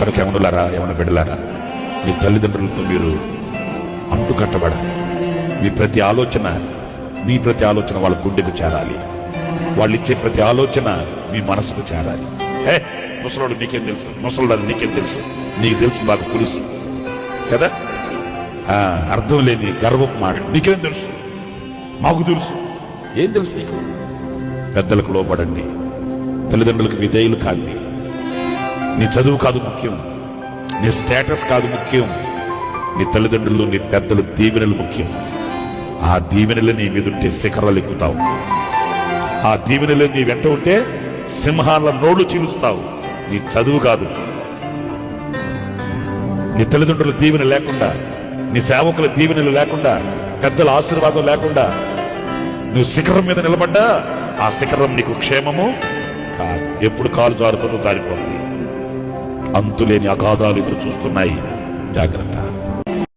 కనుక ఏమన్నా బిడ్డలారా, మీ తల్లిదండ్రులతో మీరు అంటు కట్టబడాలి. మీ ప్రతి ఆలోచన వాళ్ళ గుండెకు చేరాలి. వాళ్ళు ఇచ్చే ప్రతి ఆలోచన మీ మనసుకు చేరాలి. ముసలోడు నీకేం తెలుసు, ముసలోడు నీకేం తెలుసు, నీకు తెలుసు బాగా పులుసు కదా. అర్థం లేని గర్వపు మాట, నీకేం తెలుసు, మాకు తెలుసు. ఏం తెలుసు నీకు? పెద్దలకు లోపడండి, తల్లిదండ్రులకు విధేయులు కాండి. నీ చదువు కాదు ముఖ్యం, నీ స్టేటస్ కాదు ముఖ్యం, నీ తల్లిదండ్రులు నీ పెద్దలు దీవెనలు ముఖ్యం. ఆ దీవెనలు నీ మీదుంటే శిఖరాలు ఎక్కుతావు. ఆ దీవెనలు నీ వెంట ఉంటే సింహాల నోళ్లు చీలుస్తావు. నీ చదువు కాదు, నీ తల్లిదండ్రుల దీవెన లేకుండా, నీ సేవకుల దీవెనలు లేకుండా, పెద్దల ఆశీర్వాదం లేకుండా నువ్వు శిఖరం మీద నిలబడ్డా ఆ శిఖరం నీకు క్షేమము కాదు. ఎప్పుడు కాలు జారుతుందో జారిపోతుంది. అంతులేని అగాధాలు ఎదురు చూస్తున్నాయి. జాగ్రత్త.